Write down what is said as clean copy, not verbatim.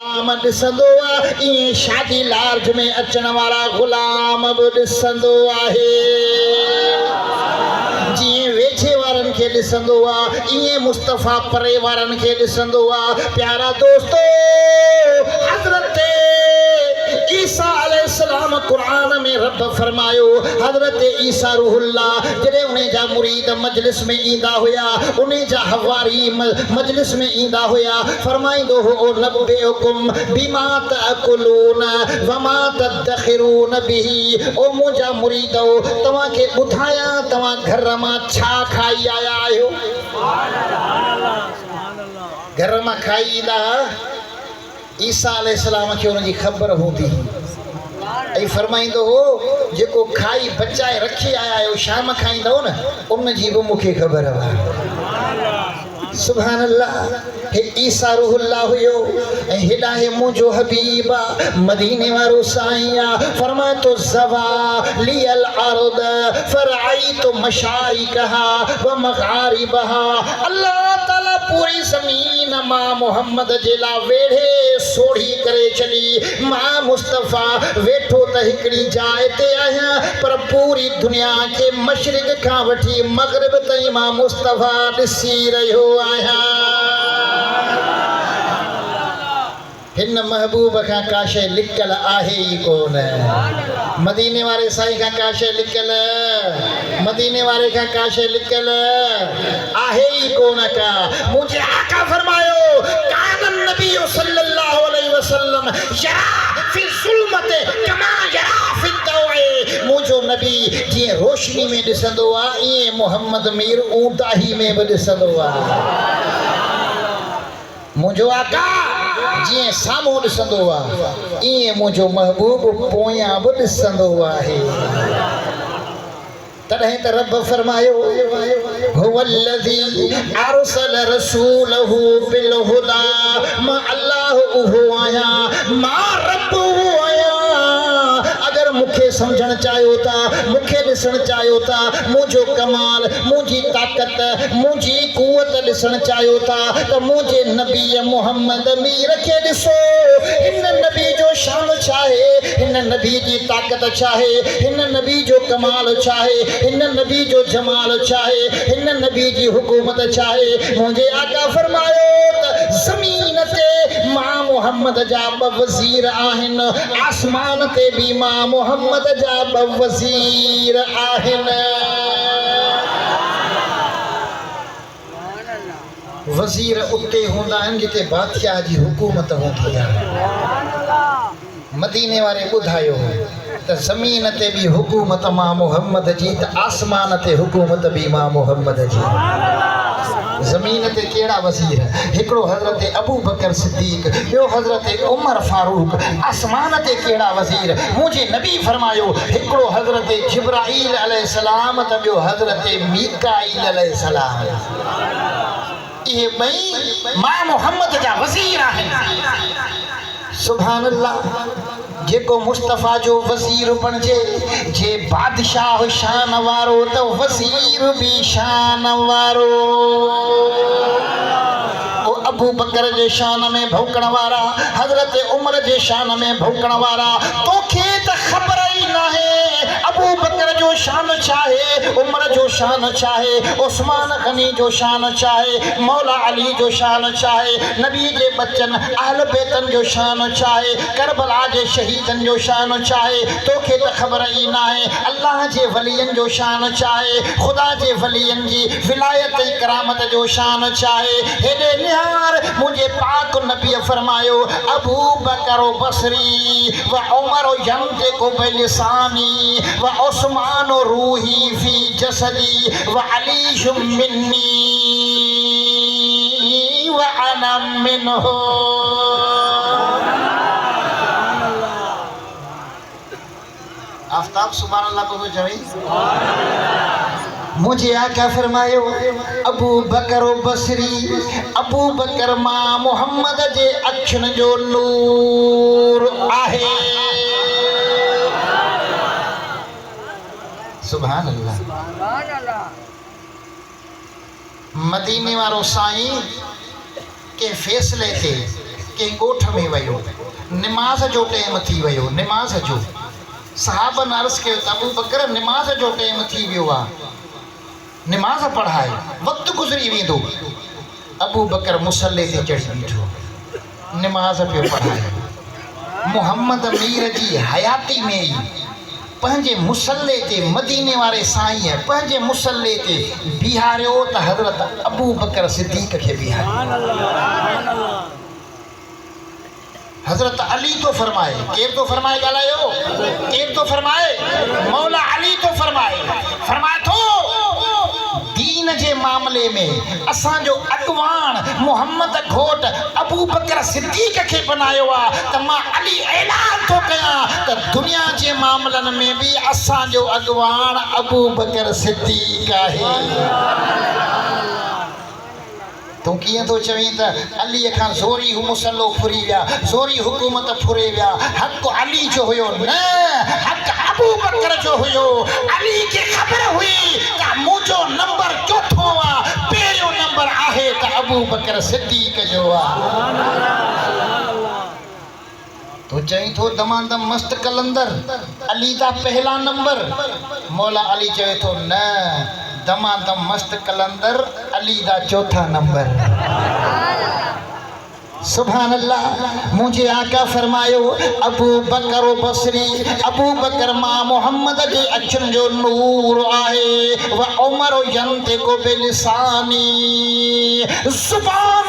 ॾिसंदो आहे ईअं शादी लार्ज में अचण वारा गुलाम बि ॾिसंदो आहे। जीअं वेझे वारनि खे ॾिसंदो आहे ईअं मुस्तफ़ा परे वारनि खे ॾिसंदो आहे। प्यारा दोस्तो, हज़रत ईसा अलैहिस्सलाम क़ुरान में रब फरमायो, हज़रत ईसा रूहुल्लाह जॾहिं उन जा मुरीद मजलिस में ईंदा हुया, उन जा हवारी मजलिस में ईंदा हुया, फरमाईंदो हो नब्बिउकुम बिमा तअकुलून वमा तदखिरून बिही। ओ मुंहिंजा मुरीदो, तव्हांखे ॿुधायां तव्हां घर मां छा खाई आया आहियो। घर मां खाई ईंदा। ईसा अलैहिस्सलाम खे उनजी ख़बर हूंदी ऐं फरमाईंदो हो जेको खाई बचाए रखी आया आहियो शाम खाईंदव न, उनजी बि मूंखे ख़बर आहे। सुभान अल्लाह। हे ईसा रूहुल्लाह हुयो ऐं हेॾा हे मुंहिंजो हबीब आहे, मदीने वारो साईं आहे। फरमाए तो ज़वा लियल अर्द फरआइतु मशारिकहा व मग़ारिबहा। अल्लाह ताला पूरी ज़मीन मां मोहम्मद जे लाइ वेढ़े सोढ़ी करे छॾी। मां मुस्तफ़ा वेठो त हिकिड़ी जाइ ते आहियां, पर पूरी दुनिया खे मशरिक़ खां वठी मग़रिब ताईं मां मुस्तफ़ा ॾिसी रहियो आहियां। हिन महबूब खां का शइ लिकल आहे ई कोन। मदीने वारे साईं खां का शइ लिकल, मदीने वारे खां का शइ लिकल आहे ई कोन का। मुंहिंजे आका फरमायो, कान नबी सल्लल्लाहु अलैहि वसल्लम यरा फी ज़ुल्मत कमा यरा फी दौए। मुंहिंजो नबी जीअं रोशनी में ॾिसंदो आहे, ईअं मोहम्मद मीर ऊंदाही में बि ॾिसंदो आहे। मुंहिंजो आका जीअं साम्हूं ॾिसंदो आहे, ईअं मुंहिंजो महबूब पोयां बि ॾिसंदो आहे। तॾहिं त रब फरमायो, हुवल्लज़ी अरसल रसूलहू बिल हुदा। मां अल्लाह उहो आहियां, मां रब उहो आहियां। अगर मूंखे सम्झणु चाहियो था, मूंखे ॾिसणु चाहियो था, मुंहिंजो कमाल, मुंहिंजी ताक़त, मुंहिंजी कुवत ॾिसणु चाहियो था, त मुंहिंजे नबी मोहम्मद मीर खे ॾिसो। हिन नबी जो शान छा आहे, हिन नबी जी ताक़त छा आहे, हिन नबी जो कमाल छा आहे, हिन नबी जो जमाल छा आहे, हिन नबी जी हुकूमत छा आहे। मुंहिंजे आका फरमायो त ज़मीन ते मां मोहम्मद जा ॿ वज़ीर आहिनि, आसमान ते बि मां मोहम्मद जा ॿ वज़ीर आहिनि। वज़ीर उते हूंदा आहिनि जिते बादशाह जी हुकूमत हूंदी आहे। मदीने वारे ॿुधायो त ज़मीन ते बि हुकूमत मां मोहम्मद जी, त आसमान ते हुकूमत बि मां मोहम्मद जी। ज़मीन ते कहिड़ा वज़ीर? हिकिड़ो हज़रत अबू बकर सिद्दीक़, ॿियो हज़रत उमर फारूक। आसमान ते कहिड़ा वज़ीर? मुंहिंजे नबी फरमायो, हिकिड़ो हज़रत जिब्राईल अलैहिस्सलाम त ॿियो हज़रत मीकाईल अलैहिस्सलाम। इहे ॿई मां मोहम्मद जा वज़ीर आहिनि। सुभान अल्लाह। जेको मुस्तफ़ा जो वज़ीर बणिजे, जे बादशाह शान वारो त वज़ीर बि शान वारो। ओ अबू बकर जे शान में भौंकण वारा, हज़रत उमर जे शान में भौंकण वारा, तोखे त ख़बर ई नाहे अबू बकर जो शान छा आहे, उमर जो शान छा आहे, उस्मान गनी जो शान छा आहे, मौला अली जो शान छा आहे, नबी जे बच्चन अहल बैतन जो शान छा आहे, करबला जे शहीदन जो शान छा आहे। तोखे त ख़बर ई नाहे अल्लाह जे वलियन जो शान छा आहे, ख़ुदा जे वलियन जी विलायत ऐं करामत जो शान छा आहे। हेॾे निहार मुंहिंजे पाक नबी फरमायो, अबू बकर बसरी व उमर यंतिकु बिलिसानी व उस्मान रूही फी जसदी व अली मिन्नी व अना मिन्हु। आफ्ताब सुभान अल्लाह को चवे। मुझे आका फरमायो, अबू बकर बसरी, अबू बकर मां मोहम्मद जे अखियुनि जो नूर आहे। सुभान अल्लाह। मदीने वारो साईं के फैसले थे कंहिं ॻोठ में वियो, निमाज़ जो टाइम थी वियो, निमाज़ जो सहाबन अर्ज़ कयो त अबू बकर निमाज़ जो टाइम थी वियो आहे, निमाज़ पढ़ाए, वक़्तु गुज़री वेंदो। अबू बकर मुसल्ले ते चढ़ी बीठो, निमाज़ पियो पढ़ाए। मोहम्मद मीर जी हयाती में ई पंहिंजे मुसल्ले ते मदीने वारे साईं पंहिंजे मुसल्ले ते बीहारियो त हज़रत अबू बकर सिद्दीक़ खे बीहारियो। हज़रत अली तो फरमाए, केर तो फरमाए ॻाल्हायो, केर तो फरमाए, मौला अली तो फरमाए, फरमाए थो दीन जे मामले में असांजो अॻवान मोहम्मद घोट अबू बकर सिद्दीक़ खे बनायो आहे त मां अली ऐलान थो कयां त दुनिया जे मामलनि में बि असांजो अॻवान अबू बकर सिद्दीक़ आहे। तूं कीअं थो चवीं त अलीअ खां ज़ोरी मुसल्लो फुरी विया, ज़ोरी हुकूमत फुरे विया? हक़ अली जो हुयो न, हक़ अबू बकर जो हुयो। अली खे ख़बर हुई त मुंहिंजो नंबर चोथों आहे, पहिरियों नंबर आहे त अबू बकर सिद्दीक़ जो आहे। तो चई थो दमादम मस्त कलंदर अली दा पहला नंबर, मौला अली चवे थो न, दमादम मस्त कलंदर अली दा चौथा नंबर। सुभान अल्लाह। मुझे आका फरमायो अबू बकर बसरी, अबू बकर मां मोहम्मद जे अखियुनि जो नूर आहे। व उमर यंतिकु बिलिसानी, ज़ुबान